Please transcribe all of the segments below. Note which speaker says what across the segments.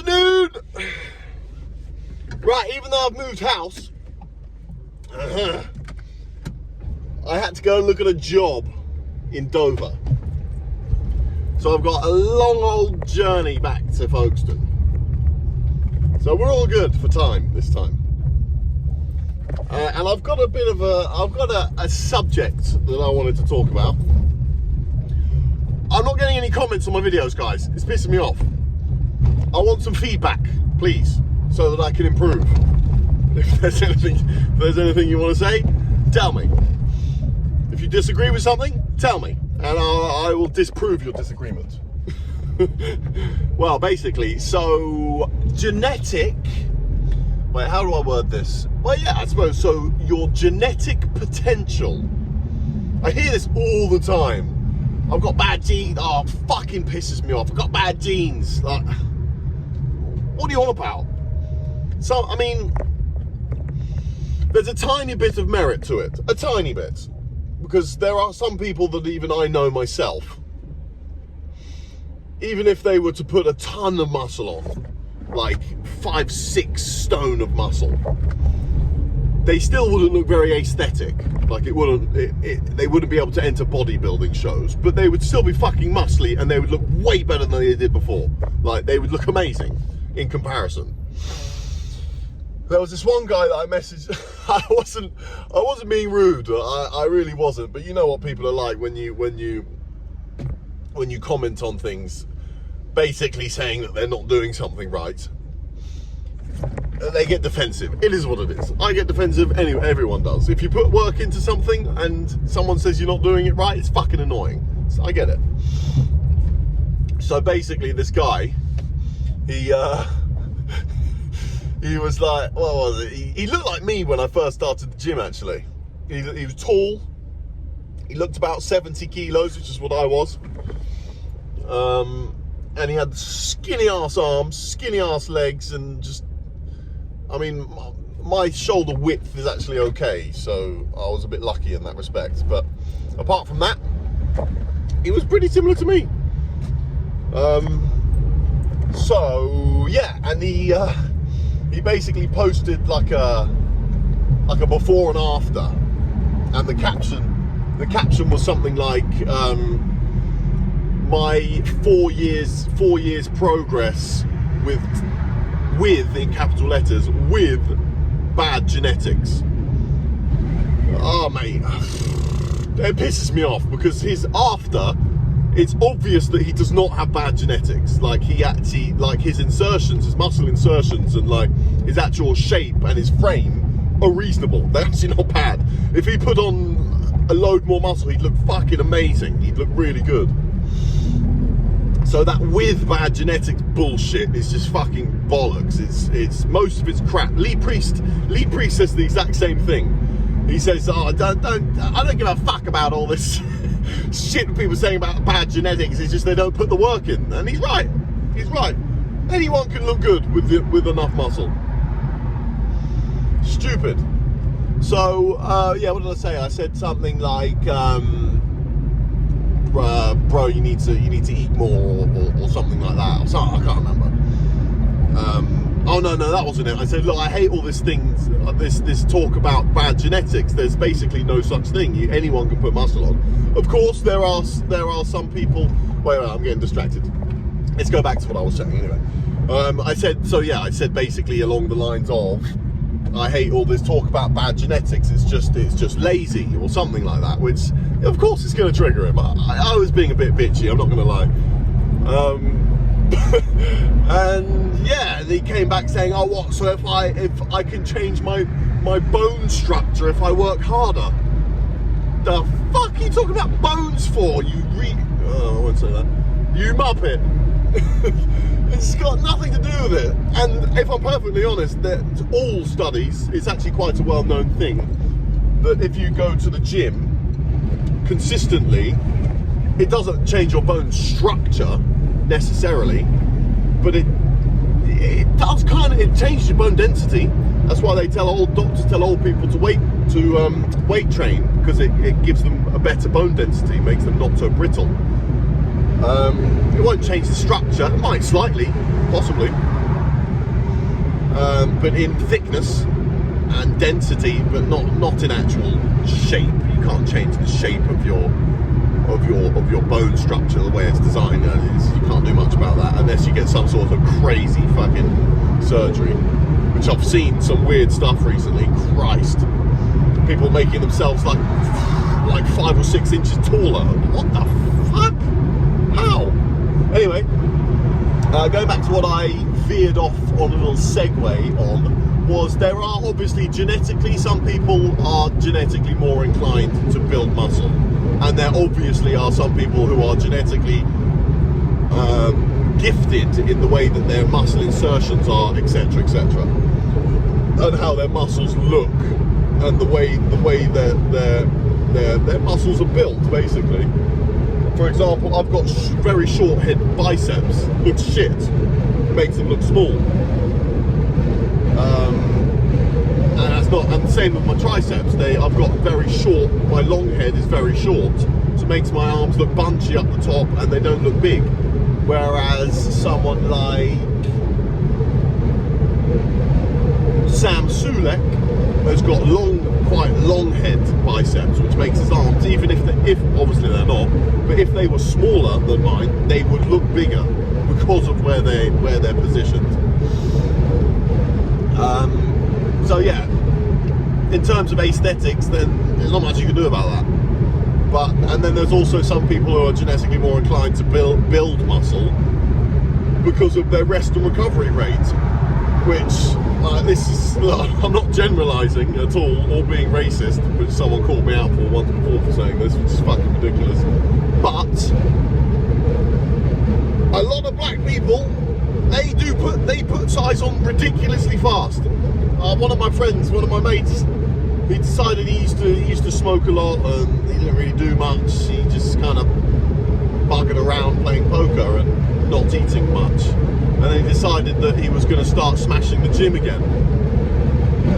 Speaker 1: afternoon. Right, even though I've moved house, I had to go and look at a job in Dover. So I've got a long old journey back to Folkestone. So we're all good for time this time. And I've got a subject that I wanted to talk about. I'm not getting any comments on my videos, guys. It's pissing me off. I want some feedback, please, so that I can improve. If there's anything you want to say, tell me. If you disagree with something, tell me, and I will disprove your disagreement. Well, basically, so genetic. Wait, how do I word this? Well, yeah, I suppose so. Your genetic potential. I hear this all the time. I've got bad genes. Oh, it fucking pisses me off. I've got bad genes. Like, what are you on about? So, I mean, there's a tiny bit of merit to it. A tiny bit. Because there are some people that even I know myself, even if they were to put a ton of muscle on, like 5-6 stone of muscle, they still wouldn't look very aesthetic. Like they wouldn't be able to enter bodybuilding shows, but they would still be fucking muscly and they would look way better than they did before. Like they would look amazing in comparison. There was this one guy that I messaged. I wasn't being rude. I really wasn't. But you know what people are like when you comment on things, basically saying that they're not doing something right. They get defensive. It is what it is. I get defensive. Anyway, everyone does. If you put work into something and someone says you're not doing it right, it's fucking annoying. So I get it. So basically, this guy, he was like, what was it? He looked like me when I first started the gym, actually. He was tall. He looked about 70 kilos, which is what I was. And he had skinny ass arms, skinny ass legs, and just, I mean, my shoulder width is actually okay, so I was a bit lucky in that respect. But apart from that, he was pretty similar to me. So yeah, and he basically posted like a before and after, and the caption was something like my 4 years progress with in capital letters with bad genetics. Oh mate, it pisses me off because his after, it's obvious that he does not have bad genetics. Like he actually, like his insertions, his muscle insertions, and like his actual shape and his frame are reasonable. They're actually not bad. If he put on a load more muscle, he'd look fucking amazing. He'd look really good. So that with bad genetics bullshit is just fucking bollocks. It's most of it's crap. Lee Priest says the exact same thing. He says, "Oh, I don't give a fuck about all this shit people saying about bad genetics. It's just they don't put the work in." And he's right. He's right. Anyone can look good with enough muscle. Stupid. So yeah, what did I say? I said something like, bro, you need to eat more, or something like that. Or something, I can't remember. Oh no, that wasn't it. I said, look, I hate all this talk about bad genetics. There's basically no such thing. Anyone can put muscle on. Of course, there are some people. Wait, I'm getting distracted. Let's go back to what I was saying anyway. I said basically along the lines of, I hate all this talk about bad genetics. It's just lazy or something like that. Which, of course, it's going to trigger him. I was being a bit bitchy. I'm not going to lie. And yeah, he came back saying, "Oh, what? So if I can change my bone structure if I work harder?" The fuck are you talking about bones for? I won't say that. You muppet. It's got nothing to do with it. And if I'm perfectly honest, that all studies, it's actually quite a well-known thing that if you go to the gym consistently, it doesn't change your bone structure necessarily, but it does it changes your bone density. That's why they doctors tell old people to weight train, because it gives them a better bone density, makes them not so brittle. It won't change the structure. It might slightly, possibly, but in thickness and density, but not in actual shape. You can't change the shape of your bone structure, the way it's designed. You can't do much about that unless you get some sort of crazy fucking surgery, which I've seen some weird stuff recently. Christ, people making themselves like 5 or 6 inches taller. What the fuck? How? Anyway, going back to what I veered off on a little segue on, was there are obviously genetically, some people are genetically more inclined to build muscle, and there obviously are some people who are genetically gifted in the way that their muscle insertions are, etc., etc., and how their muscles look, and the way their muscles are built, basically. For example, I've got very short head biceps. Looks shit. Makes them look small. And that's not. And the same with my triceps. I've got very short. My long head is very short, so it makes my arms look bunchy up the top, and they don't look big. Whereas someone like Sam Sulek has got quite long head biceps, which makes his arms, even if obviously they're not, but if they were smaller than mine, they would look bigger because of where they're positioned. So yeah, in terms of aesthetics, then there's not much you can do about that. And then there's also some people who are genetically more inclined to build muscle because of their rest and recovery rate, which I'm not generalising at all or being racist, which someone called me out for once before for saying this, which is fucking ridiculous. But a lot of black people, they put size on ridiculously fast. One of my mates, he decided he used to smoke a lot, and he didn't really do much. He just kind of buggered around playing poker and not eating much. And then he decided that he was going to start smashing the gym again.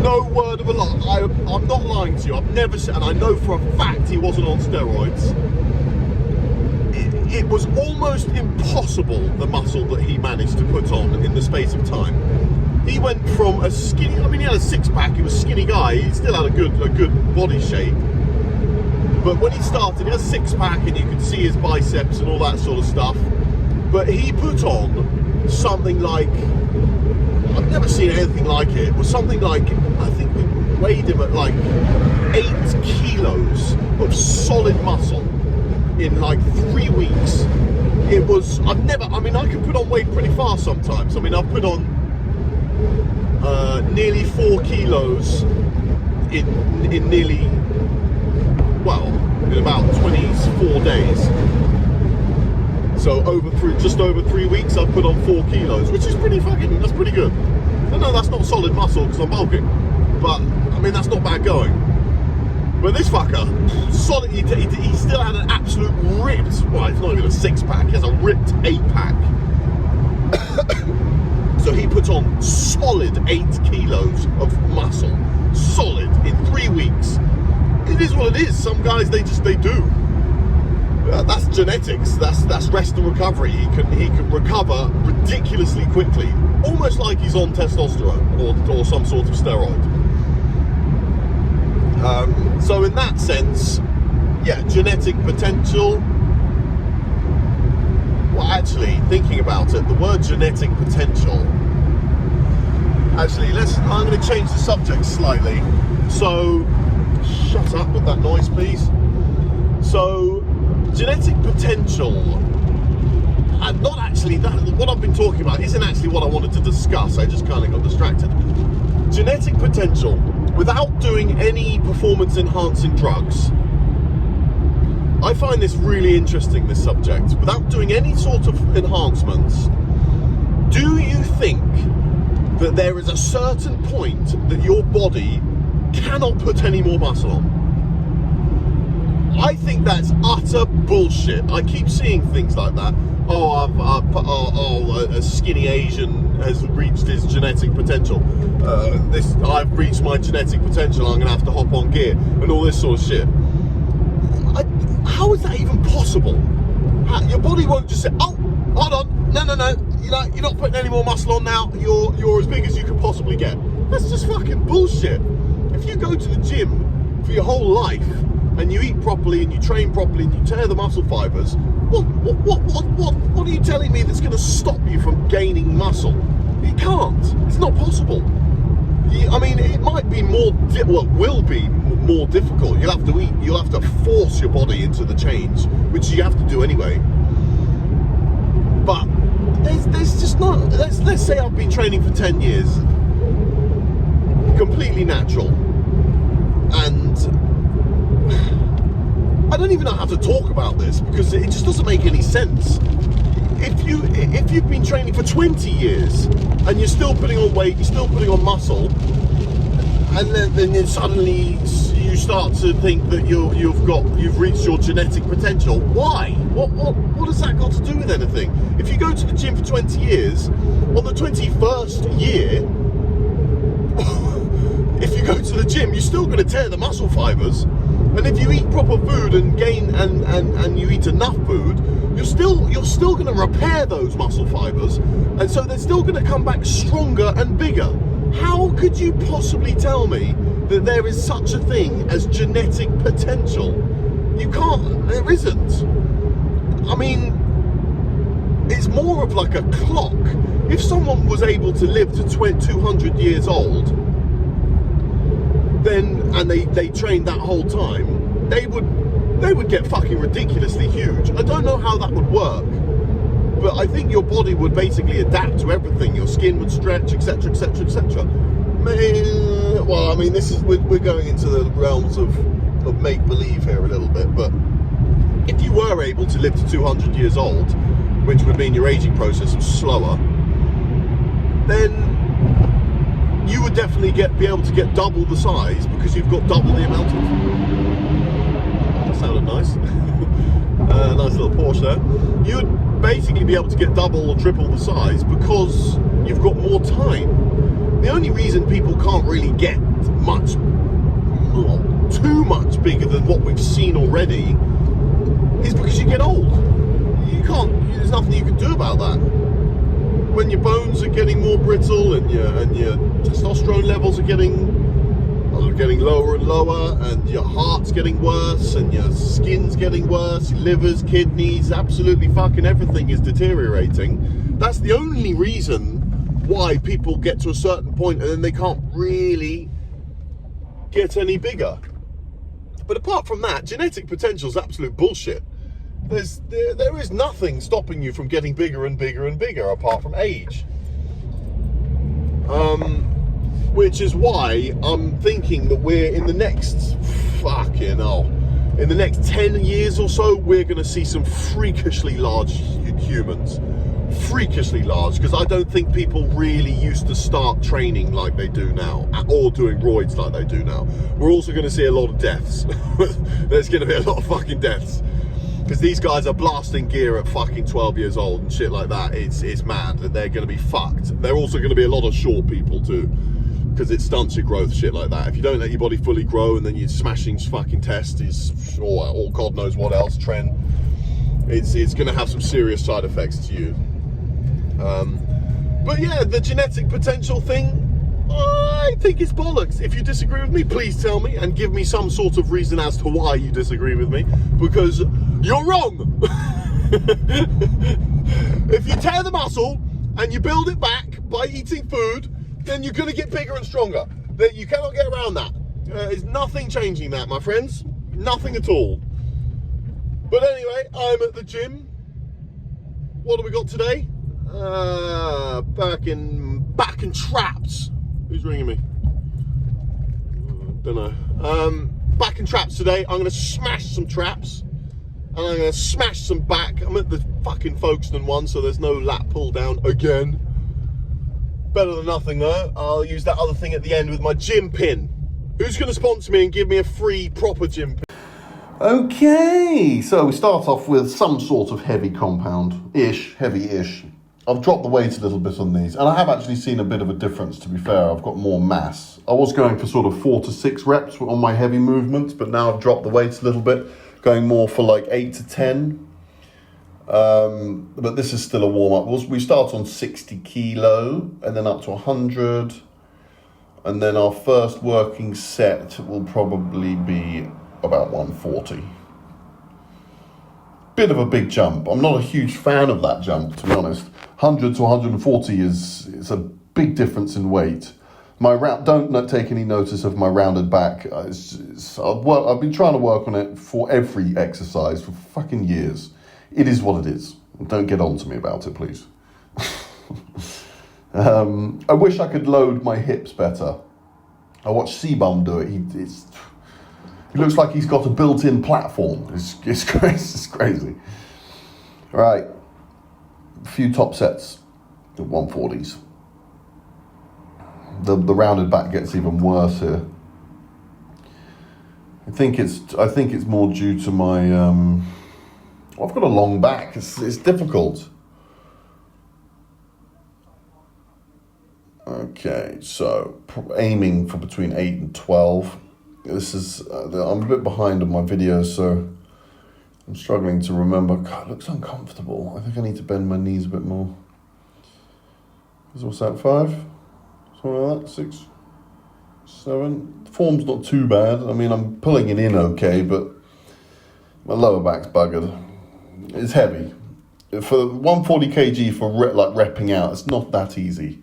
Speaker 1: No word of a lie. I'm not lying to you. I've never said, and I know for a fact he wasn't on steroids. It was almost impossible, the muscle that he managed to put on in the space of time. He went from a skinny, he had a six-pack, he was a skinny guy, he still had a good body shape. But when he started, he had a six-pack and you could see his biceps and all that sort of stuff. But he put on something like, I've never seen anything like it. It was something like, I think we weighed him at like 8 kilos of solid muscle in like 3 weeks. It was, I can put on weight pretty fast sometimes. I've put on nearly 4 kilos in about 24 days. So just over 3 weeks, I've put on 4 kilos, which is that's pretty good. I know that's not solid muscle because I'm bulking, but that's not bad going. But this fucker, solid, he still had an absolute ripped, well, it's not even a 6-pack, he has a ripped 8-pack. So he puts on solid 8 kilos of muscle, solid, in 3 weeks. It is what it is. Some guys, they do. That's genetics. That's rest and recovery. He can recover ridiculously quickly, almost like he's on testosterone or some sort of steroid. So in that sense, yeah, genetic potential. Well, actually, thinking about it, the word genetic potential. Actually, I'm going to change the subject slightly. So, shut up with that noise, please. So, genetic potential. And not actually that. What I've been talking about isn't actually what I wanted to discuss. I just kind of got distracted. Genetic potential, without doing any performance-enhancing drugs. I find this really interesting, this subject. Without doing any sort of enhancements, do you think that there is a certain point that your body cannot put any more muscle on? I think that's utter bullshit. I keep seeing things like that. A skinny Asian has reached his genetic potential. I've reached my genetic potential, I'm going to have to hop on gear, and all this sort of shit. How is that even possible? Your body won't just say, oh, hold on, no, you're not putting any more muscle on now. You're as big as you can possibly get. That's just fucking bullshit. If you go to the gym for your whole life and you eat properly and you train properly and you tear the muscle fibers, what are you telling me that's going to stop you from gaining muscle? You can't. It's not possible. I mean, it might be more, will be more difficult. You'll have to force your body into the change, which you have to do anyway. But there's just not, let's say I've been training for 10 years, completely natural, and I don't even know how to talk about this because it just doesn't make any sense. If you've been training for 20 years and you're still putting on weight, you're still putting on muscle, and then suddenly you start to think that you've reached your genetic potential. Why? What has that got to do with anything? If you go to the gym for 20 years, on the 21st year, if you go to the gym, you're still going to tear the muscle fibers. And if you eat proper food and gain and you eat enough food, you're still going to repair those muscle fibers, and so they're still going to come back stronger and bigger. How could you possibly tell me that there is such a thing as genetic potential? You can't. There isn't. I mean, it's more of like a clock. If someone was able to live to 200 years old, and they trained that whole time, they would get fucking ridiculously huge. I don't know how that would work, but I think your body would basically adapt to everything. Your skin would stretch, etc, etc, etc. Well, I mean, we're going into the realms of make-believe here a little bit, but if you were able to live to 200 years old, which would mean your aging process was slower, then you would definitely be able to get double the size because you've got double the amount of... That sounded nice. Nice little Porsche there. You would basically be able to get double or triple the size because you've got more time. The only reason people can't really get too much bigger than what we've seen already is because you get old. There's nothing you can do about that. When your bones are getting more brittle and your testosterone levels are getting lower and lower, and your heart's getting worse, and your skin's getting worse, your livers, kidneys, absolutely fucking everything is deteriorating. That's the only reason why people get to a certain point and then they can't really get any bigger. But apart from that, genetic potential is absolute bullshit. There is nothing stopping you from getting bigger and bigger and bigger apart from age. Which is why I'm thinking that we're in the next in the next 10 years or so, we're going to see some freakishly large humans. Freakishly large, because I don't think people really used to start training like they do now, or doing roids like they do now. We're also going to see a lot of deaths. There's going to be a lot of fucking deaths. Because these guys are blasting gear at fucking 12 years old and shit like that. It's mad that they're going to be fucked. They're also going to be a lot of short people too, because it stunts your growth, shit like that. If you don't let your body fully grow and then you're smashing fucking testes or God knows what else, Tren, it's going to have some serious side effects to you. But yeah, the genetic potential thing, I think it's bollocks. If you disagree with me, please tell me and give me some sort of reason as to why you disagree with me, because you're wrong. If you tear the muscle and you build it back by eating food, then you're going to get bigger and stronger. You cannot get around that. There's nothing changing that, my friends. Nothing at all. But anyway, I'm at the gym. What do we got today? Back in traps. Who's ringing me? Don't know. Back in traps today. I'm going to smash some traps. And I'm going to smash some back. I'm at the fucking Folkestone one, so there's no lat pull down again. Better than nothing though. I'll use that other thing at the end with my gym pin. Who's going to sponsor me and give me a free proper gym pin? Okay, so we start off with some sort of heavy compound-ish, heavy-ish. I've dropped the weight a little bit on these, and I have actually seen a bit of a difference, to be fair. I've got more mass. I was going for sort of 4 to 6 reps on my heavy movements, but now I've dropped the weights a little bit, going more for like 8 to 10. But this is still a warm-up. We start on 60 kilo and then up to 100. And then our first working set will probably be about 140. Bit of a big jump. I'm not a huge fan of that jump, to be honest. 100 to 140 is a big difference in weight. Don't take any notice of my rounded back. I've been trying to work on it for every exercise for fucking years. It is what it is. Don't get on to me about it, please. I wish I could load my hips better. I watched C-Bum do it. He looks like he's got a built-in platform. It's crazy. It's crazy. All right. A few top sets at 140s. The rounded back gets even worse here. I think it's more due to my I've got a long back. It's difficult. Okay, so aiming for between 8 and 12. This is I'm a bit behind on my videos, so I'm struggling to remember. God, it looks uncomfortable. I think I need to bend my knees a bit more. What's that, 5? Something like that, 6, 7. The form's not too bad. I mean, I'm pulling it in okay, but my lower back's buggered. It's heavy. For 140 kg for repping out, it's not that easy.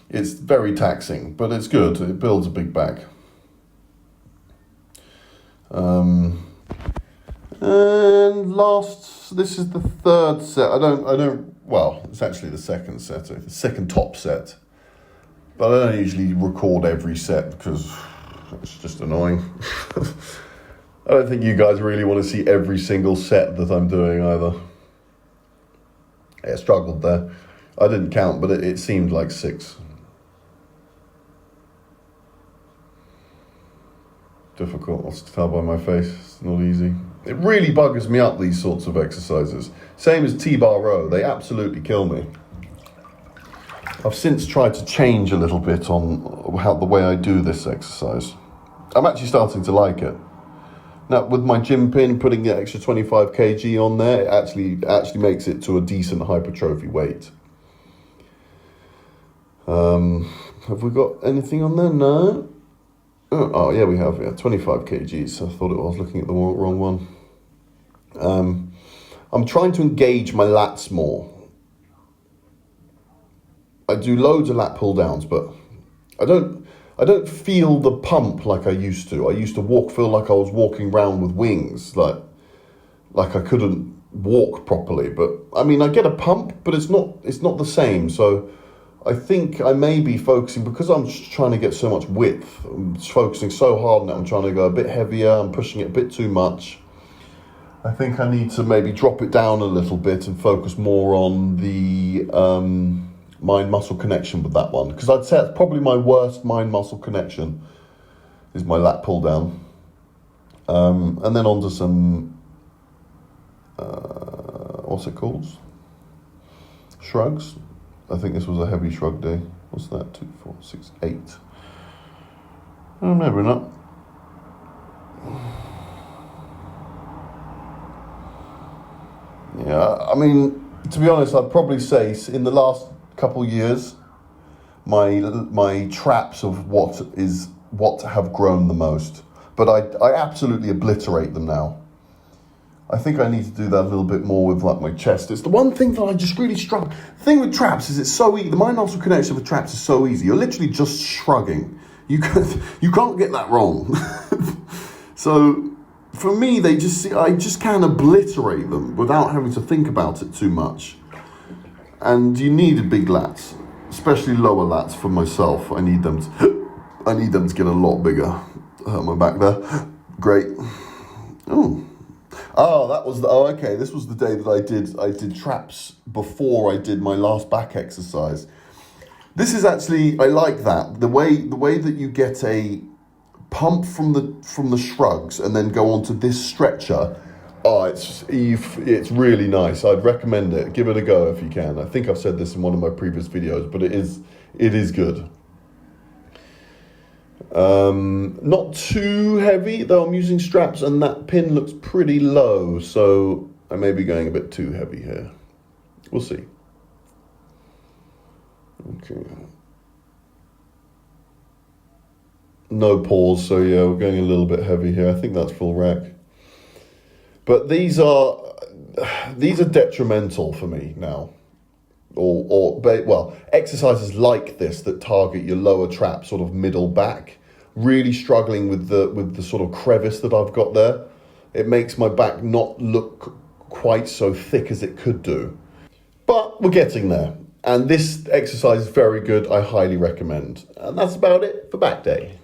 Speaker 1: It's very taxing, but it's good. It builds a big back. And last, this is the third set. Well, it's actually the second set, the second top set. But I don't usually record every set because it's just annoying. I don't think you guys really want to see every single set that I'm doing either. Yeah, I struggled there. I didn't count, but it seemed like 6. Difficult, I'll tell by my face. It's not easy. It really buggers me up, these sorts of exercises. Same as T-bar row. They absolutely kill me. I've since tried to change a little bit on the way I do this exercise. I'm actually starting to like it. Now, with my gym pin, putting the extra 25 kg on there, it actually makes it to a decent hypertrophy weight. Have we got anything on there? No. Oh yeah, we have. Yeah, 25 kgs. I thought I was looking at the wrong one. I'm trying to engage my lats more. I do loads of lat pull downs, but I don't feel the pump like I used to. I used to feel like I was walking around with wings, like I couldn't walk properly. But I mean, I get a pump, but it's not the same. So I think I may be focusing, because I'm trying to get so much width. I'm focusing so hard now. I'm trying to go a bit heavier. I'm pushing it a bit too much. I think I need to maybe drop it down a little bit and focus more on the mind-muscle connection with that one. Because I'd say it's probably my worst mind-muscle connection is my lat pull down. And then onto some, what's it called? Shrugs. I think this was a heavy shrug day. What's that? 2, 4, 6, 8. Oh, maybe not. Yeah, I mean, to be honest, I'd probably say in the last couple years, my traps of what have grown the most. But I absolutely obliterate them now. I think I need to do that a little bit more with like my chest. It's the one thing that I just really struggle. The thing with traps is it's so easy. The mind-muscle connection with traps is so easy. You're literally just shrugging. You can't get that wrong. So for me, I just can obliterate them without having to think about it too much. And you need big lats, especially lower lats for myself. I need them to get a lot bigger. Hurt my back there. Great. Okay. This was the day that I did traps before I did my last back exercise. This is actually, I like that. The way that you get a pump from the shrugs and then go onto this stretcher. Oh, it's really nice. I'd recommend it. Give it a go if you can. I think I've said this in one of my previous videos, but it is good. Not too heavy, though I'm using straps and that pin looks pretty low, so I may be going a bit too heavy here. We'll see. Okay. No pause, so yeah, we're going a little bit heavy here. I think that's full rack. But these are detrimental for me now. Well, exercises like this that target your lower trap, sort of middle back, really struggling with the sort of crevice that I've got there. It makes my back not look quite so thick as it could do. But we're getting there. And this exercise is very good. I highly recommend. And that's about it for back day.